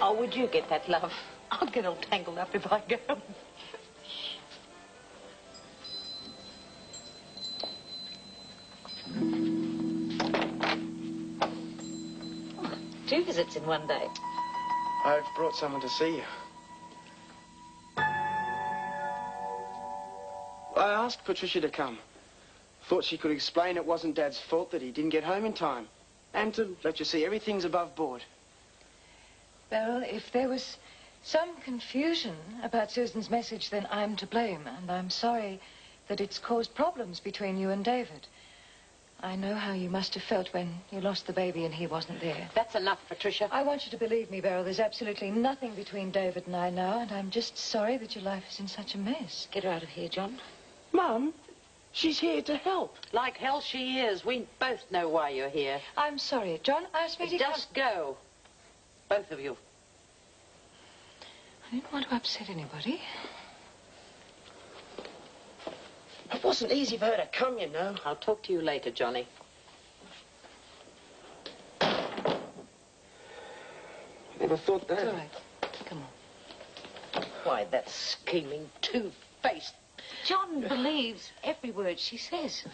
Oh, would you get that, love? I'll get all tangled up if I go. Oh, 2 visits in one day. I've brought someone to see you. I asked Patricia to come. Thought she could explain it wasn't Dad's fault that he didn't get home in time. And to let you see everything's above board. Beryl, if there was some confusion about Susan's message, then I'm to blame. And I'm sorry that it's caused problems between you and David. I know how you must have felt when you lost the baby and he wasn't there. That's enough, Patricia. I want you to believe me, Beryl. There's absolutely nothing between David and I now, and I'm just sorry that your life is in such a mess. Get her out of here, John. Mum, she's here to help. Like hell she is. We both know why you're here. I'm sorry. John asked me to Just go. Both of you. I didn't want to upset anybody. It wasn't easy for her to come, you know. I'll talk to you later, Johnny. Never thought that. It's all right. Come on. Why, that scheming, two-faced... John believes every word she says.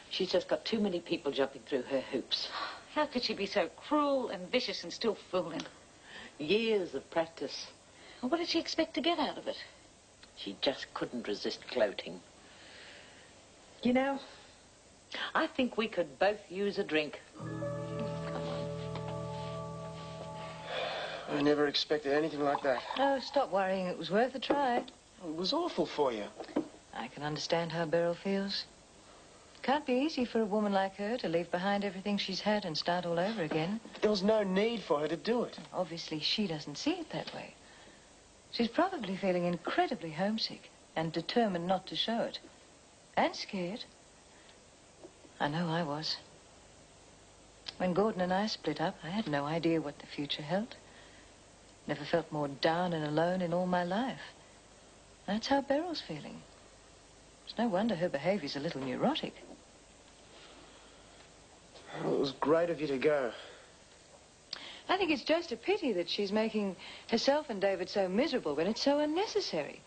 She's just got too many people jumping through her hoops. How could she be so cruel and vicious and still fool him? Years of practice. Well, what did she expect to get out of it? She just couldn't resist gloating. You know, I think we could both use a drink. Come on. I never expected anything like that. Oh, stop worrying. It was worth a try. It was awful for you. I can understand how Beryl feels. Can't be easy for a woman like her to leave behind everything she's had and start all over again. There was no need for her to do it. Obviously, she doesn't see it that way. She's probably feeling incredibly homesick and determined not to show it. And scared. I know I was. When Gordon and I split up, I had no idea what the future held. Never felt more down and alone in all my life. That's how Beryl's feeling. It's no wonder her behavior's a little neurotic. Well, it was great of you to go. I think it's just a pity that she's making herself and David so miserable when it's so unnecessary.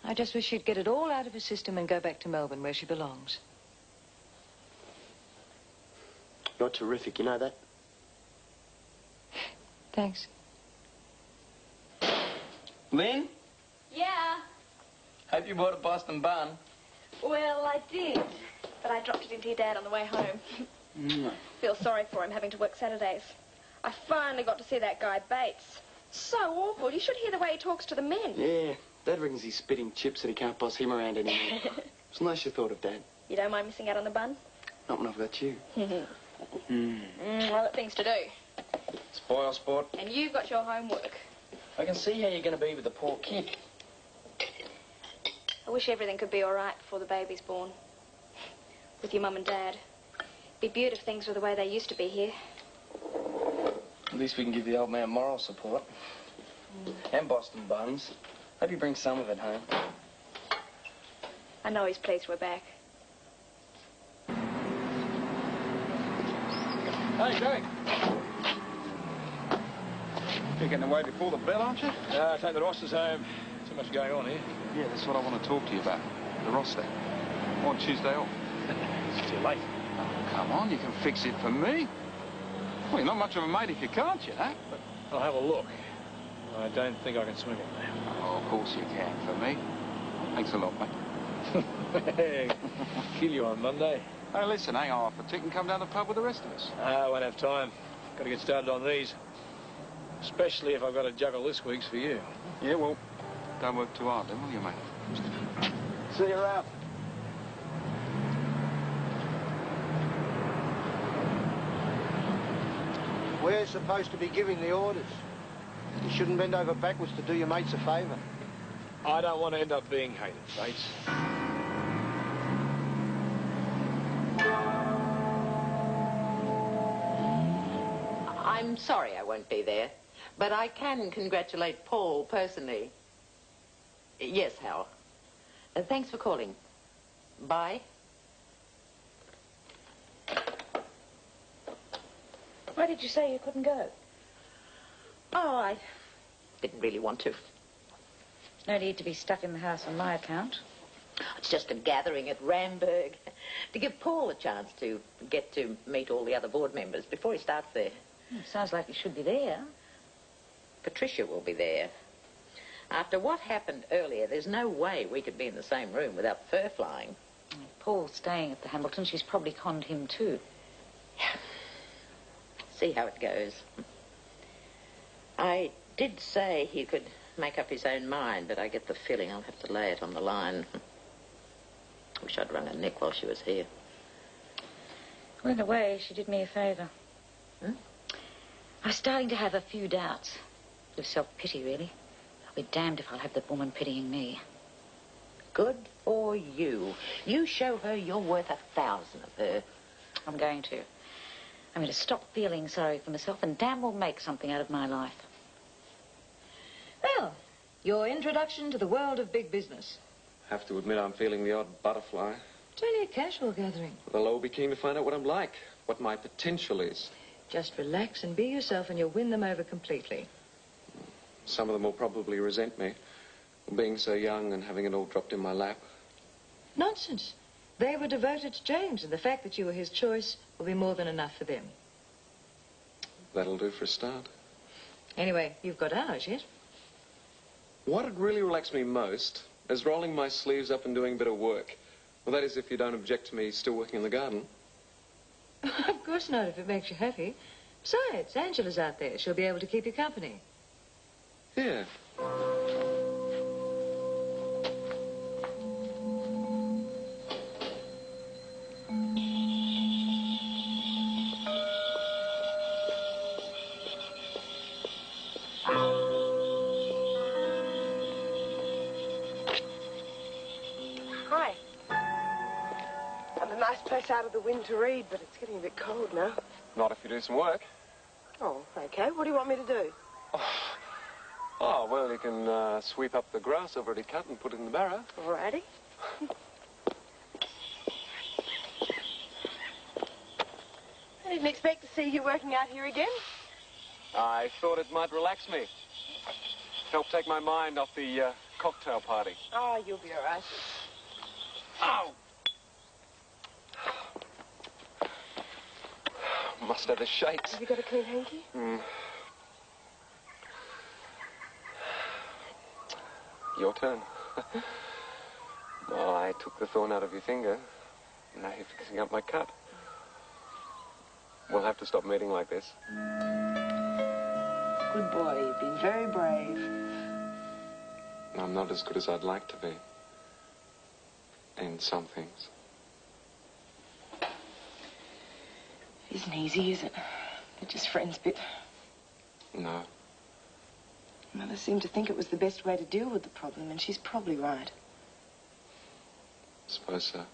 I just wish she'd get it all out of her system and go back to Melbourne where she belongs. You're terrific, you know that? Thanks. Lynn? Yeah. Hope you bought a Boston bun. Well, I did, but I dropped it into your dad on the way home. Feel sorry for him having to work Saturdays. I finally got to see that guy Bates. So awful. You should hear the way he talks to the men. Yeah, Dad reckons he's spitting chips that he can't boss him around anymore. It's nice you thought of Dad. You don't mind missing out on the bun? Not when I've got you. I've got things to do. Spoil sport. And you've got your homework. I can see how you're going to be with the poor kid. I wish everything could be all right before the baby's born. With your mum and dad. It'd be beautiful if things were the way they used to be here. At least we can give the old man moral support. And Boston buns. Hope you bring some of it home. I know he's pleased we're back. Hey, Joey. You're getting away before the bell, aren't you? Take the rosters home. Too much going on here. Yeah, that's what I want to talk to you about. The roster. I want Tuesday off. It's too late. Oh, come on, you can fix it for me. Well, you're not much of a mate if you can't, you know. But I'll have a look. I don't think I can swing it now. Oh, of course you can, for me. Thanks a lot, mate. Kill you on Monday. Hey, listen, hang on for a tick and come down the pub with the rest of us. I won't have time. Got to get started on these. Especially if I've got to juggle this week's for you. Yeah, well, don't work too hard then, will you, mate? See you around. We're supposed to be giving the orders. You shouldn't bend over backwards to do your mates a favour. I don't want to end up being hated, Bates. I'm sorry I won't be there, but I can congratulate Paul personally. Yes, Hal. Thanks for calling. Bye. Why did you say you couldn't go? Oh, I didn't really want to. No need to be stuck in the house on my account. It's just a gathering at Ramberg to give Paul a chance to get to meet all the other board members before he starts there. Sounds like he should be there. Patricia will be there. After what happened earlier, there's no way we could be in the same room without fur flying. Paul's staying at the Hamilton. She's probably conned him too. See how it goes. I did say he could make up his own mind, but I get the feeling I'll have to lay it on the line. Wish I'd rung her neck while she was here. Well, in a way, she did me a favour. Hmm? I was starting to have a few doubts. Of self-pity, really. I'll be damned if I'll have that woman pitying me. Good for you. You show her you're worth 1,000 of her. I'm going to. I'm going to stop feeling sorry for myself and damn well make something out of my life. Well, your introduction to the world of big business. Have to admit I'm feeling the odd butterfly. It's only a casual gathering. They'll all be keen to find out what I'm like, what my potential is. Just relax and be yourself and you'll win them over completely. Some of them will probably resent me, being so young and having it all dropped in my lap. Nonsense. They were devoted to James, and the fact that you were his choice will be more than enough for them. That'll do for a start. Anyway, you've got ours yet. What would really relax me most is rolling my sleeves up and doing a bit of work. Well, that is if you don't object to me still working in the garden. Of course not, if it makes you happy. Besides, Angela's out there. She'll be able to keep you company. Yeah. Hi. Found a nice place out of the wind to read, but it's getting a bit cold now. Not if you do some work. Oh, okay. What do you want me to do? Oh, well, you can sweep up the grass I've already cut and put it in the barrow. Alrighty. I didn't expect to see you working out here again. I thought it might relax me. Help take my mind off the cocktail party. Oh, you'll be all right. Ow! Must have the shakes. Have you got a clean hanky? Your turn. Well, I took the thorn out of your finger. Now you're fixing up my cut. We'll have to stop meeting like this. Good boy. You've been very brave. I'm not as good as I'd like to be. In some things. It isn't easy, is it? They're just friends, bit. No. Mother seemed to think it was the best way to deal with the problem, and she's probably right. Suppose so.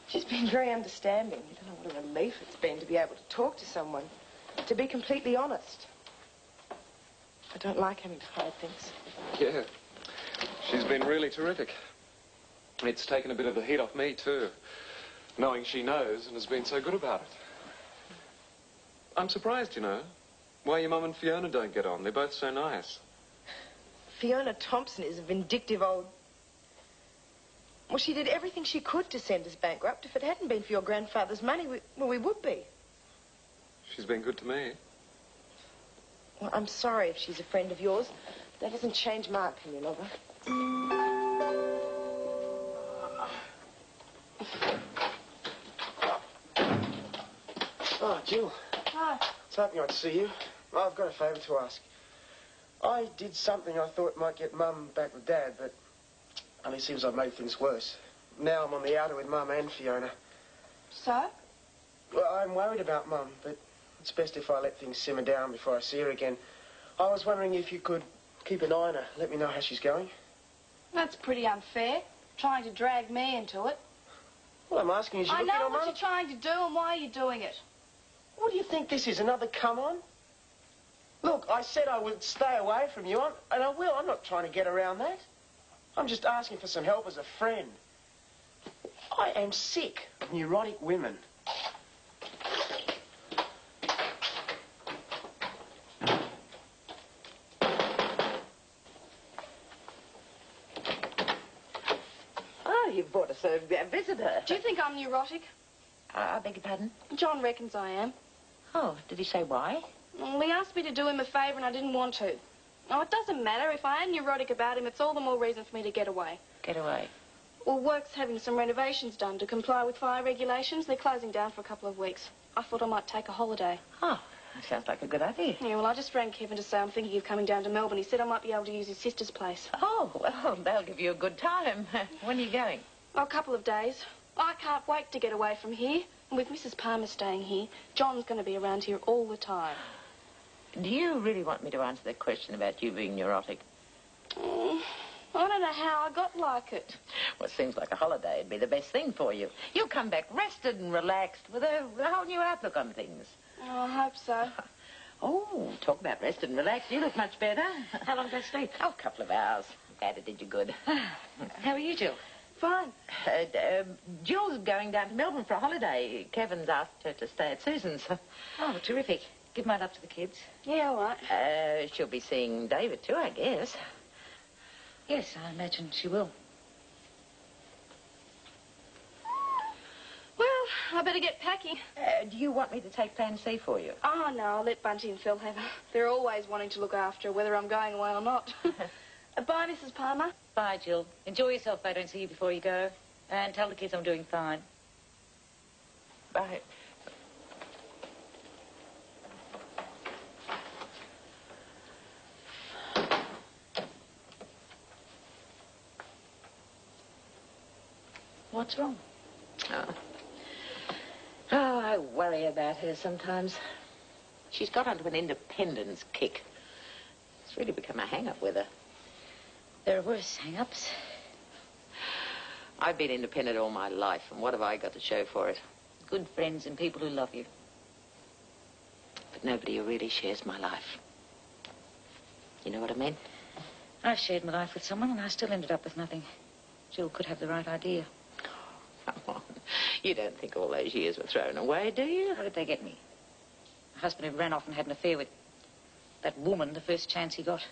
She's been very understanding. You don't know what a relief it's been to be able to talk to someone, to be completely honest. I don't like having to hide things. Yeah. She's been really terrific. It's taken a bit of the heat off me, too. Knowing she knows and has been so good about it. I'm surprised, you know, why your mum and Fiona don't get on. They're both so nice. Fiona Thompson is a vindictive old... Well, she did everything she could to send us bankrupt. If it hadn't been for your grandfather's money, we would be. She's been good to me. Well, I'm sorry if she's a friend of yours. That doesn't change my opinion of her. Oh, Jill. Hi. I was hoping I'd see you. I've got a favour to ask. I did something I thought might get Mum back with Dad, but only seems I've made things worse. Now I'm on the outer with Mum and Fiona. So? Well, I'm worried about Mum, but it's best if I let things simmer down before I see her again. I was wondering if you could keep an eye on her, let me know how she's going. That's pretty unfair, trying to drag me into it. Well, I'm asking, is she I looking know on what Mum? you're trying to do and why you're doing it. What do you think this is, another come-on? Look, I said I would stay away from you, and I will. I'm not trying to get around that. I'm just asking for some help as a friend. I am sick of neurotic women. got a visitor. Do you think I'm neurotic? I beg your pardon? John reckons I am. Oh, did he say why? Well, he asked me to do him a favour and I didn't want to. Oh, it doesn't matter. If I am neurotic about him, it's all the more reason for me to get away. Get away. Well, work's having some renovations done to comply with fire regulations. They're closing down for a couple of weeks. I thought I might take a holiday. Oh, that sounds like a good idea. Yeah, well, I just rang Kevin to say I'm thinking of coming down to Melbourne. He said I might be able to use his sister's place. Oh, well, they'll give you a good time. When are you going? Oh, a couple of days. I can't wait to get away from here. And with Mrs. Palmer staying here, John's going to be around here all the time. Do you really want me to answer that question about you being neurotic? I don't know how I got like it. Well, it seems like a holiday would be the best thing for you. You'll come back rested and relaxed with a whole new outlook on things. Oh, I hope so. Oh, talk about rested and relaxed. You look much better. How long did I sleep? Oh, a couple of hours. Glad it did you good. How are you, Jill? Fine. Jill's going down to Melbourne for a holiday. Kevin's asked her to stay at Susan's. Oh, terrific. Give my love to the kids. Yeah, all right. She'll be seeing David too, I guess. Yes, I imagine she will. Well, I better get packing. Do you want me to take Plan C for you? Oh, no, I'll let Bunty and Phil have her. They're always wanting to look after her, whether I'm going away or not. Bye, Mrs. Palmer. Bye, Jill. Enjoy yourself if I don't see you before you go. And tell the kids I'm doing fine. Bye. What's wrong? Oh, I worry about her sometimes. She's got onto an independence kick. It's really become a hang-up with her. There are worse hang-ups. I've been independent all my life, and what have I got to show for it? Good friends and people who love you. But nobody who really shares my life. You know what I mean? I shared my life with someone, and I still ended up with nothing. Jill could have the right idea. Come on. You don't think all those years were thrown away, do you? How did they get me? My husband had ran off and had an affair with that woman the first chance he got.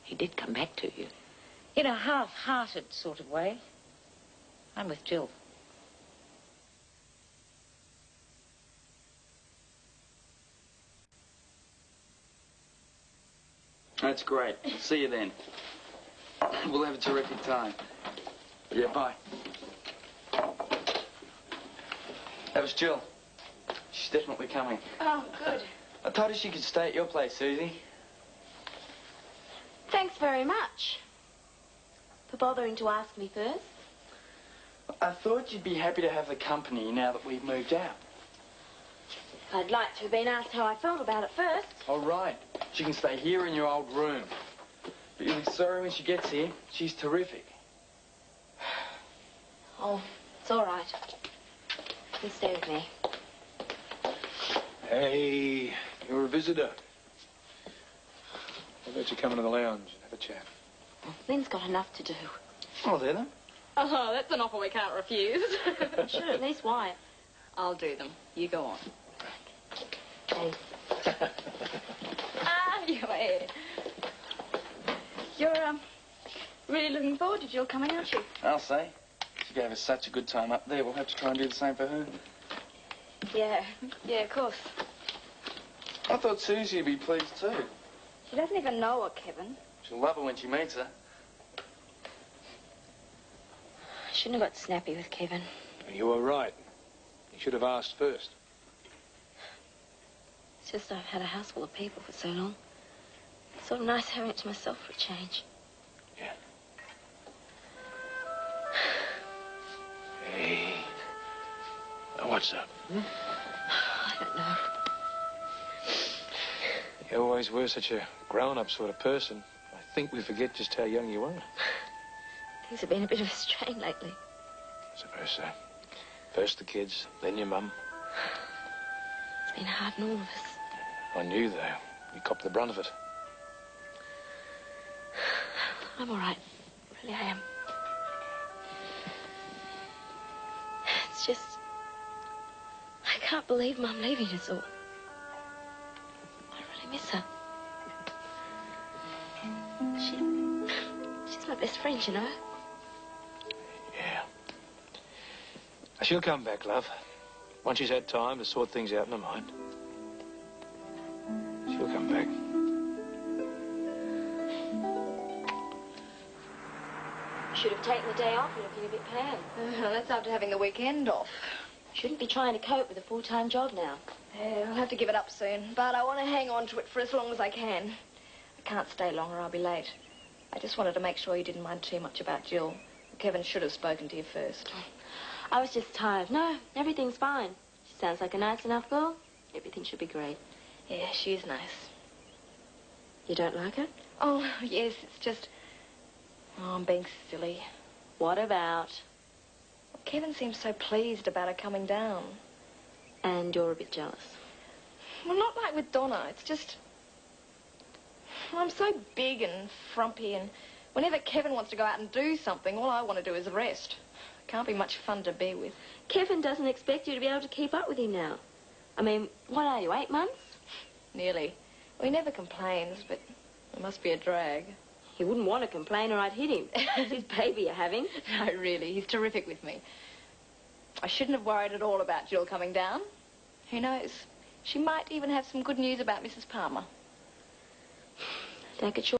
He did come back to you. In a half-hearted sort of way. I'm with Jill. That's great. See you then. We'll have a terrific time. Yeah, bye. That was Jill. She's definitely coming. Oh, good. I told her she could stay at your place, Susie. Thanks very much for bothering to ask me first. I thought you'd be happy to have the company now that we've moved out. I'd like to have been asked how I felt about it first. All right. She can stay here in your old room. But you'll be sorry when she gets here. She's terrific. Oh, it's all right. You can stay with me. Hey, you're a visitor. How about you come into the lounge and have a chat? Lynn's got enough to do. Oh, there then. Oh, that's an offer we can't refuse. Sure, at least Wyatt. I'll do them. You go on. Hey. Your hair. You're, really looking forward to Jill coming, aren't you? I'll say. She gave us such a good time up there. We'll have to try and do the same for her. Yeah, of course. I thought Susie would be pleased too. She doesn't even know her, Kevin. She'll love her when she meets her. I shouldn't have got snappy with Kevin. You were right. You should have asked first. It's just I've had a house full of people for so long. It's sort of nice having it to myself for a change. Yeah. Hey. Now, what's up? I don't know. You always were such a grown-up sort of person. I think we forget just how young you are. Things have been a bit of a strain lately. I suppose so. First the kids, then your mum. It's been hard on all of us. I knew, though. You copped the brunt of it. I'm all right. Really, I am. It's just... I can't believe Mum leaving us all. I really miss her. She's my best friend, you know. Yeah. She'll come back, love. Once she's had time to sort things out in her mind. She'll come back. Should have taken the day off. You're looking a bit pale. That's after having the weekend off. Shouldn't be trying to cope with a full-time job now. Yeah, I'll have to give it up soon, but I want to hang on to it for as long as I can. I can't stay long or I'll be late. I just wanted to make sure you didn't mind too much about Jill. Kevin should have spoken to you first. I was just tired. No, everything's fine. She sounds like a nice enough girl. Everything should be great. Yeah, she is nice. You don't like her? Oh, yes, it's just... Oh, I'm being silly. What about? Kevin seems so pleased about her coming down. And you're a bit jealous? Well, not like with Donna. It's just... I'm so big and frumpy, and whenever Kevin wants to go out and do something, all I want to do is rest. Can't be much fun to be with. Kevin doesn't expect you to be able to keep up with him now. I mean, what are you, 8 months? Nearly. Well, he never complains, but it must be a drag. He wouldn't want to complain or I'd hit him. It's his baby you're having. No, really, he's terrific with me. I shouldn't have worried at all about Jill coming down. Who knows? She might even have some good news about Mrs. Palmer. Don't get your